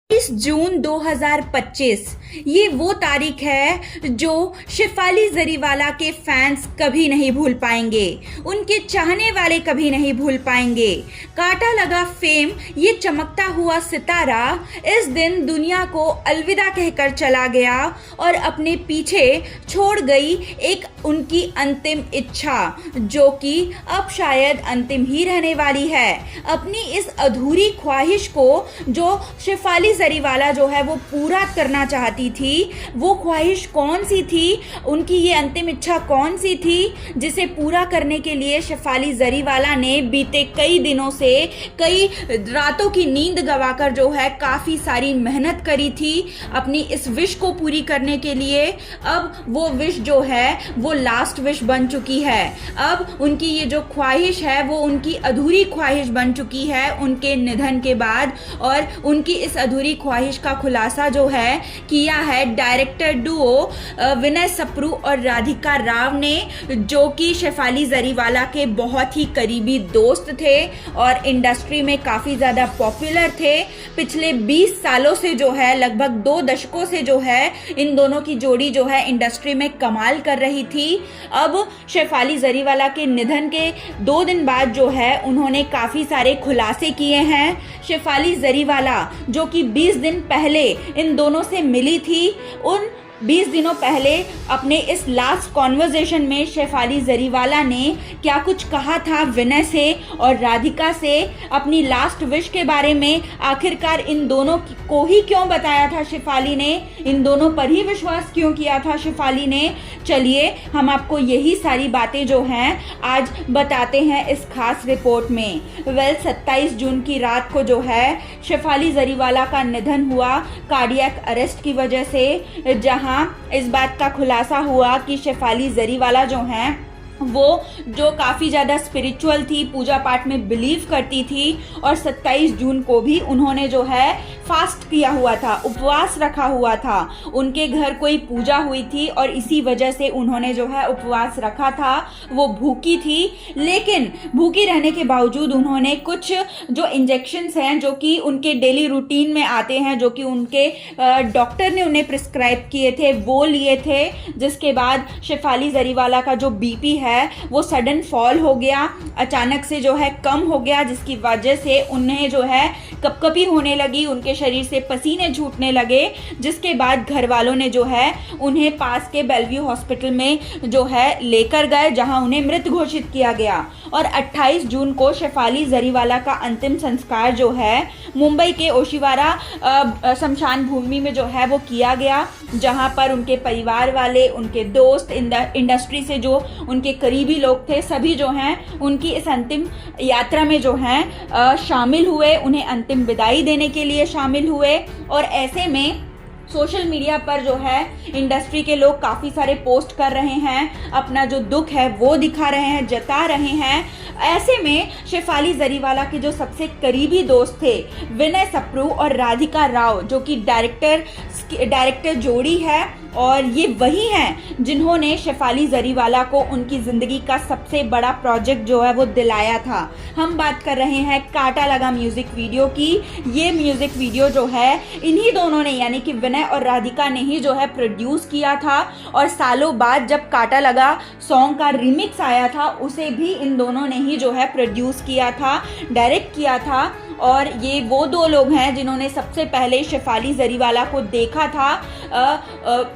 जून 2025 ये वो तारीख है जो शेफाली जरीवाला के फैंस कभी नहीं भूल पाएंगे, उनके चाहने वाले कभी नहीं भूल पाएंगे। कांटा लगा फेम, ये चमकता हुआ सितारा इस दिन दुनिया को अलविदा कहकर चला गया और अपने पीछे छोड़ गई एक उनकी अंतिम इच्छा, जो कि अब शायद अंतिम ही रहने वाली है। अपनी इस अधूरी ख्वाहिश को जो शेफाली जरीवाला जो है वो पूरा करना चाहती थी, वो ख्वाहिश कौन सी थी, उनकी ये अंतिम इच्छा कौन सी थी, जिसे पूरा करने के लिए शेफाली जरीवाला ने बीते कई दिनों से कई रातों की नींद गंवाकर जो है काफ़ी सारी मेहनत करी थी अपनी इस विश को पूरी करने के लिए। अब वो विश जो है वो लास्ट विश बन चुकी है। अब उनकी ये जो ख्वाहिश है वो उनकी अधूरी ख्वाहिश बन चुकी है उनके निधन के बाद। और उनकी इस अधूरी ख्वाहिश का खुलासा जो है किया है डायरेक्टर डुओ विनय सप्रू और राधिका राव ने, जो कि शेफाली जरीवाला के बहुत ही करीबी दोस्त थे और इंडस्ट्री में काफ़ी ज़्यादा पॉपुलर थे। पिछले 20 सालों से जो है, लगभग 2 दशकों से जो है इन दोनों की जोड़ी जो है इंडस्ट्री में कमाल कर रही थी। अब शेफाली जरीवाला के निधन के 2 दिन बाद जो है उन्होंने काफ़ी सारे खुलासे किए हैं। शेफाली जरीवाला जो कि 20 दिन पहले इन दोनों से मिली थी, उन 20 दिनों पहले अपने इस लास्ट कॉन्वर्जेशन में शेफाली जरीवाला ने क्या कुछ कहा था विनय से और राधिका से, अपनी लास्ट विश के बारे में। आखिरकार इन दोनों को ही क्यों बताया था शेफाली ने, इन दोनों पर ही विश्वास क्यों किया था शेफाली ने। चलिए हम आपको यही सारी बातें जो हैं आज बताते हैं इस खास रिपोर्ट में। 27 जून की रात को जो है शेफाली जरीवाला का निधन हुआ कार्डियक अरेस्ट की वजह से, जहां इस बात का खुलासा हुआ कि शेफाली जरीवाला जो हैं वो जो काफ़ी ज़्यादा स्पिरिचुअल थी, पूजा पाठ में बिलीव करती थी, और 27 जून को भी उन्होंने जो है फास्ट किया हुआ था, उपवास रखा हुआ था। उनके घर कोई पूजा हुई थी और इसी वजह से उन्होंने जो है उपवास रखा था। वो भूखी थी, लेकिन भूखी रहने के बावजूद उन्होंने कुछ जो इंजेक्शंस हैं जो कि उनके डेली रूटीन में आते हैं, जो कि उनके डॉक्टर ने उन्हें प्रिस्क्राइब किए थे, वो लिए थे। जिसके बाद शेफाली जरीवाला का जो बीपी है वो सडन फॉल हो गया, अचानक से जो है कम हो गया, जिसकी वजह से उन्हें जो है कपकपी होने लगी, उनके शरीर से पसीने छूटने लगे। जिसके बाद घर वालों ने जो है उन्हें पास के बेलव्यू हॉस्पिटल में जो है लेकर गए, जहां उन्हें मृत घोषित किया गया। और 28 जून को शेफाली जरीवाला का अंतिम संस्कार जो है मुंबई के ओशिवारा शमशान भूमि में जो है वो किया गया, जहां पर उनके परिवार वाले, उनके दोस्त, इंडस्ट्री से जो उनके करीबी लोग थे, सभी जो हैं उनकी इस अंतिम यात्रा में जो हैं शामिल हुए, उन्हें अंतिम विदाई देने के लिए शामिल हुए। और ऐसे में सोशल मीडिया पर जो है इंडस्ट्री के लोग काफ़ी सारे पोस्ट कर रहे हैं, अपना जो दुख है वो दिखा रहे हैं, जता रहे हैं। ऐसे में शेफाली जरीवाला के जो सबसे करीबी दोस्त थे विनय सप्रू और राधिका राव, जो कि डायरेक्टर जोड़ी है, और ये वही हैं जिन्होंने शेफाली जरीवाला को उनकी ज़िंदगी का सबसे बड़ा प्रोजेक्ट जो है वो दिलाया था। हम बात कर रहे हैं कांटा लगा म्यूज़िक वीडियो की। ये म्यूज़िक वीडियो जो है इन्हीं दोनों ने, यानी कि विनय और राधिका ने ही जो है प्रोड्यूस किया था, और सालों बाद जब कांटा लगा सॉन्ग का रिमिक्स आया था उसे भी इन दोनों ने ही जो है प्रोड्यूस किया था, डायरेक्ट किया था। और ये वो 2 लोग हैं जिन्होंने सबसे पहले शेफाली जरीवाला को देखा था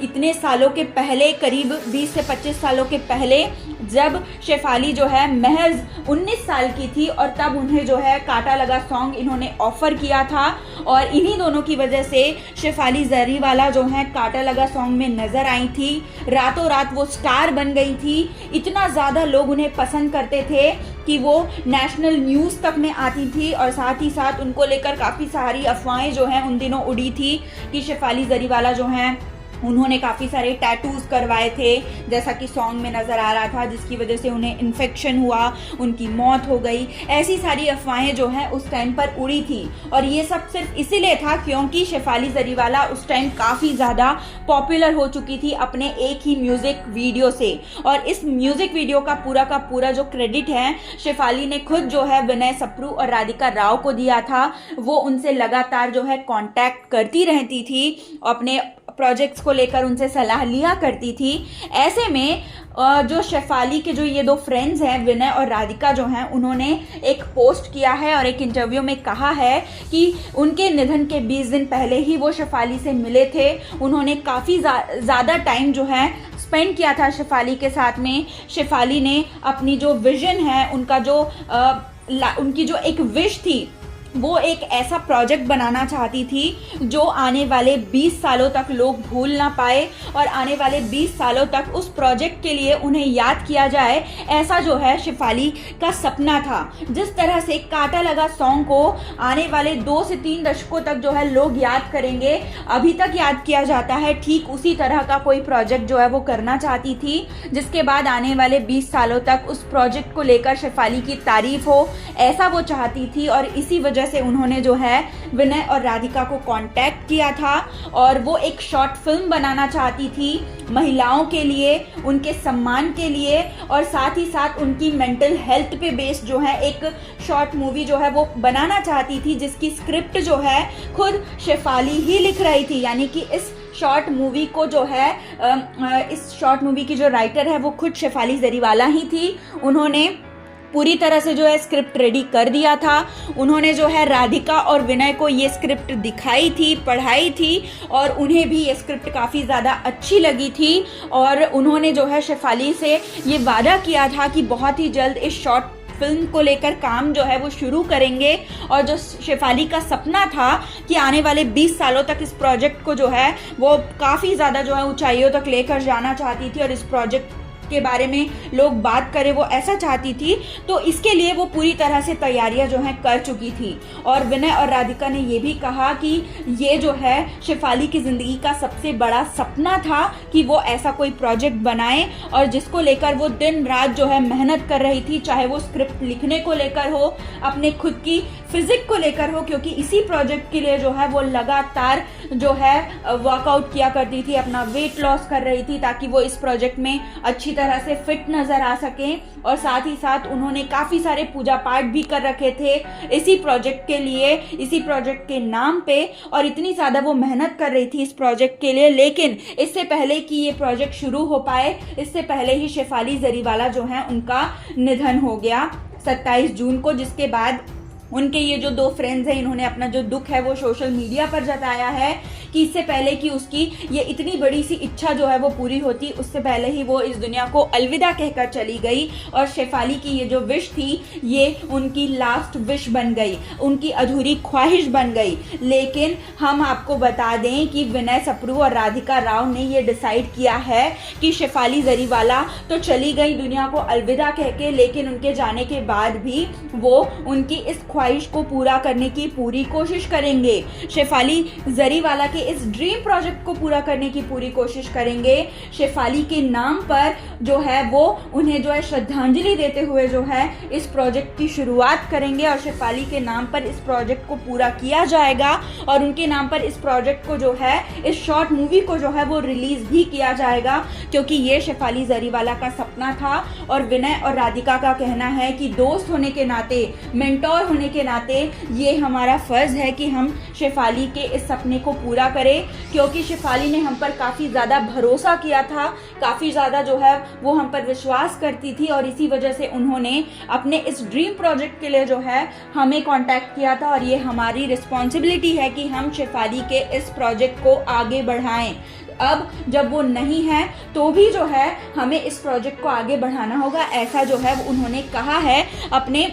इतने सालों के पहले, करीब 20 से 25 सालों के पहले, जब शेफाली जो है महज 19 साल की थी, और तब उन्हें जो है कांटा लगा सॉन्ग इन्होंने ऑफर किया था। और इन्हीं दोनों की वजह से शेफाली जरीवाला जो है कांटा लगा सॉन्ग में नज़र आई थी। रातों रात वो स्टार बन गई थी, इतना ज़्यादा लोग उन्हें पसंद करते थे कि वो नेशनल न्यूज़ तक में आती थी। और साथ ही साथ उनको लेकर काफ़ी सारी अफवाहें जो हैं उन दिनों उड़ी थी कि शेफाली जरीवाला जो हैं उन्होंने काफ़ी सारे टैटूज करवाए थे, जैसा कि सॉन्ग में नज़र आ रहा था, जिसकी वजह से उन्हें इन्फेक्शन हुआ, उनकी मौत हो गई। ऐसी सारी अफवाहें जो हैं उस टाइम पर उड़ी थी, और ये सब सिर्फ इसीलिए था क्योंकि शेफाली जरीवाला उस टाइम काफ़ी ज़्यादा पॉपुलर हो चुकी थी अपने एक ही म्यूज़िक वीडियो से। और इस म्यूज़िक वीडियो का पूरा जो क्रेडिट है शेफाली ने खुद जो है विनय सप्रू और राधिका राव को दिया था। वो उनसे लगातार जो है कांटेक्ट करती रहती थी, अपने प्रोजेक्ट्स को लेकर उनसे सलाह लिया करती थी। ऐसे में जो शेफाली के जो ये दो फ्रेंड्स हैं विनय और राधिका जो हैं, उन्होंने एक पोस्ट किया है और एक इंटरव्यू में कहा है कि उनके निधन के 20 दिन पहले ही वो शेफाली से मिले थे। उन्होंने काफ़ी ज़्यादा टाइम जो है स्पेंड किया था शेफाली के साथ में। शेफाली ने अपनी जो विजन है, उनकी जो एक विश थी, वो एक ऐसा प्रोजेक्ट बनाना चाहती थी जो आने वाले 20 सालों तक लोग भूल ना पाए, और आने वाले 20 सालों तक उस प्रोजेक्ट के लिए उन्हें याद किया जाए। ऐसा जो है शेफाली का सपना था। जिस तरह से कांटा लगा सॉन्ग को आने वाले 2 से 3 दशकों तक जो है लोग याद करेंगे, अभी तक याद किया जाता है, ठीक उसी तरह का कोई प्रोजेक्ट जो है वो करना चाहती थी, जिसके बाद आने वाले 20 सालों तक उस प्रोजेक्ट को लेकर शेफाली की तारीफ हो, ऐसा वो चाहती थी। और इसी वजह से उन्होंने जो है विनय और राधिका को कांटेक्ट किया था, और वो एक शॉर्ट फिल्म बनाना चाहती थी महिलाओं के लिए, उनके सम्मान के लिए, और साथ ही साथ उनकी मेंटल हेल्थ पे बेस्ड जो है एक शॉर्ट मूवी जो है वो बनाना चाहती थी, जिसकी स्क्रिप्ट जो है खुद शेफाली ही लिख रही थी। यानी कि इस शॉर्ट मूवी को जो है इस शॉर्ट मूवी की जो राइटर है वो खुद शेफाली जरीवाला ही थी। उन्होंने पूरी तरह से जो है स्क्रिप्ट रेडी कर दिया था। उन्होंने जो है राधिका और विनय को ये स्क्रिप्ट दिखाई थी, पढ़ाई थी, और उन्हें भी ये स्क्रिप्ट काफ़ी ज़्यादा अच्छी लगी थी। और उन्होंने जो है शेफाली से ये वादा किया था कि बहुत ही जल्द इस शॉर्ट फिल्म को लेकर काम जो है वो शुरू करेंगे। और जो शेफाली का सपना था कि आने वाले 20 सालों तक इस प्रोजेक्ट को जो है वो काफ़ी ज़्यादा जो है ऊंचाइयों तक लेकर जाना चाहती थी, और इस प्रोजेक्ट के बारे में लोग बात करें, वो ऐसा चाहती थी। तो इसके लिए वो पूरी तरह से तैयारियां जो हैं कर चुकी थी। और विनय और राधिका ने ये भी कहा कि ये जो है शेफाली की ज़िंदगी का सबसे बड़ा सपना था कि वो ऐसा कोई प्रोजेक्ट बनाए, और जिसको लेकर वो दिन रात जो है मेहनत कर रही थी, चाहे वो स्क्रिप्ट लिखने को लेकर हो, अपने खुद की फिजिक को लेकर हो, क्योंकि इसी प्रोजेक्ट के लिए जो है वो लगातार जो है वर्कआउट किया करती थी, अपना वेट लॉस कर रही थी, ताकि वो इस प्रोजेक्ट में अच्छी तरह से फिट नजर आ सकें। और साथ ही साथ उन्होंने काफ़ी सारे पूजा पाठ भी कर रखे थे इसी प्रोजेक्ट के लिए, इसी प्रोजेक्ट के नाम पे, और इतनी ज़्यादा वो मेहनत कर रही थी इस प्रोजेक्ट के लिए। लेकिन इससे पहले कि ये प्रोजेक्ट शुरू हो पाए, इससे पहले ही शेफाली जरीवाला जो है उनका निधन हो गया 27 जून को, जिसके बाद उनके ये जो दो फ्रेंड्स हैं, इन्होंने अपना जो दुख है वो सोशल मीडिया पर जताया है कि इससे पहले कि उसकी ये इतनी बड़ी सी इच्छा जो है वो पूरी होती, उससे पहले ही वो इस दुनिया को अलविदा कहकर चली गई। और शेफाली की ये जो विश थी ये उनकी लास्ट विश बन गई, उनकी अधूरी ख्वाहिश बन गई। लेकिन हम आपको बता दें कि विनय सप्रू और राधिका राव ने ये डिसाइड किया है कि शेफाली जरीवाला तो चली गई दुनिया को अलविदा कह के, लेकिन उनके जाने के बाद भी वो उनकी इस ख्वाहिश को पूरा करने की पूरी कोशिश करेंगे। शेफाली जरीवाला के इस ड्रीम प्रोजेक्ट को पूरा करने की पूरी कोशिश करेंगे। शेफाली के नाम पर जो है वो उन्हें जो है श्रद्धांजलि देते हुए जो है इस प्रोजेक्ट की शुरुआत करेंगे, और शेफाली के नाम पर इस प्रोजेक्ट को पूरा किया जाएगा, और उनके नाम पर इस प्रोजेक्ट को जो है, इस शॉर्ट मूवी को जो है वो रिलीज भी किया जाएगा, क्योंकि ये शेफाली जरीवाला का सपना था। और विनय और राधिका का कहना है कि दोस्त होने के नाते, मेंटोर होने के नाते ये हमारा फर्ज है कि हम शेफाली के इस सपने को पूरा करें, क्योंकि शेफाली ने हम पर काफ़ी ज़्यादा भरोसा किया था, काफ़ी ज़्यादा जो है वो हम पर विश्वास करती थी, और इसी वजह से उन्होंने अपने इस ड्रीम प्रोजेक्ट के लिए जो है हमें कांटेक्ट किया था। और ये हमारी रिस्पॉन्सिबिलिटी है कि हम शेफाली के इस प्रोजेक्ट को आगे बढ़ाएं। अब जब वो नहीं है तो भी जो है हमें इस प्रोजेक्ट को आगे बढ़ाना होगा, ऐसा जो है उन्होंने कहा है अपने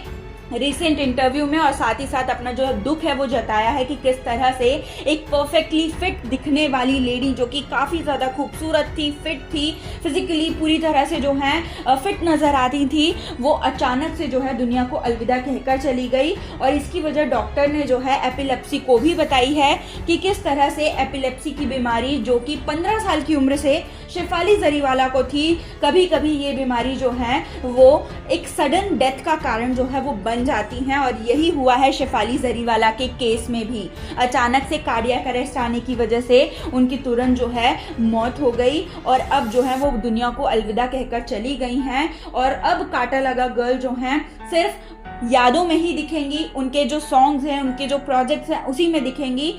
रिसेंट इंटरव्यू में, और साथ ही साथ अपना जो दुख है वो जताया है कि किस तरह से एक परफेक्टली फिट दिखने वाली लेडी, जो कि काफ़ी ज़्यादा खूबसूरत थी, फिट थी, फिजिकली पूरी तरह से जो है फिट नज़र आती थी, वो अचानक से जो है दुनिया को अलविदा कहकर चली गई। और इसकी वजह डॉक्टर ने जो है एपिलेप्सी को भी बताई है कि किस तरह से एपिलेप्सी की बीमारी, जो कि 15 साल की उम्र से शेफाली जरीवाला को थी, कभी कभी ये बीमारी जो है वो एक सडन डेथ का कारण जो है वो बन जाती हैं। और यही हुआ है शेफाली जरीवाला के केस में भी। अचानक से कार्डियक अरेस्ट आने की वजह से उनकी तुरंत जो है मौत हो गई, और अब जो है वो दुनिया को अलविदा कहकर चली गई हैं। और अब काटा लगा गर्ल जो हैं सिर्फ यादों में ही दिखेंगी, उनके जो सॉन्ग्स हैं, उनके जो प्रोजेक्ट्स हैं उसी में दिखेंगी,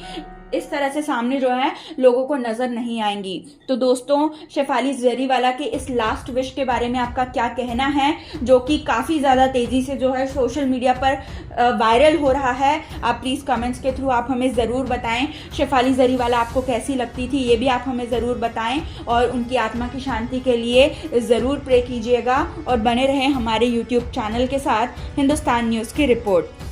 इस तरह से सामने जो है लोगों को नज़र नहीं आएंगी। तो दोस्तों, शेफाली जरीवाला के इस लास्ट विश के बारे में आपका क्या कहना है, जो कि काफ़ी ज़्यादा तेज़ी से जो है सोशल मीडिया पर वायरल हो रहा है? आप प्लीज़ कमेंट्स के थ्रू आप हमें ज़रूर बताएं। शेफाली जरीवाला आपको कैसी लगती थी, ये भी आप हमें ज़रूर बताएं, और उनकी आत्मा की शांति के लिए ज़रूर प्रे कीजिएगा, और बने रहें हमारे यूट्यूब चैनल के साथ हिंदुस्तान न्यूज़ की रिपोर्ट।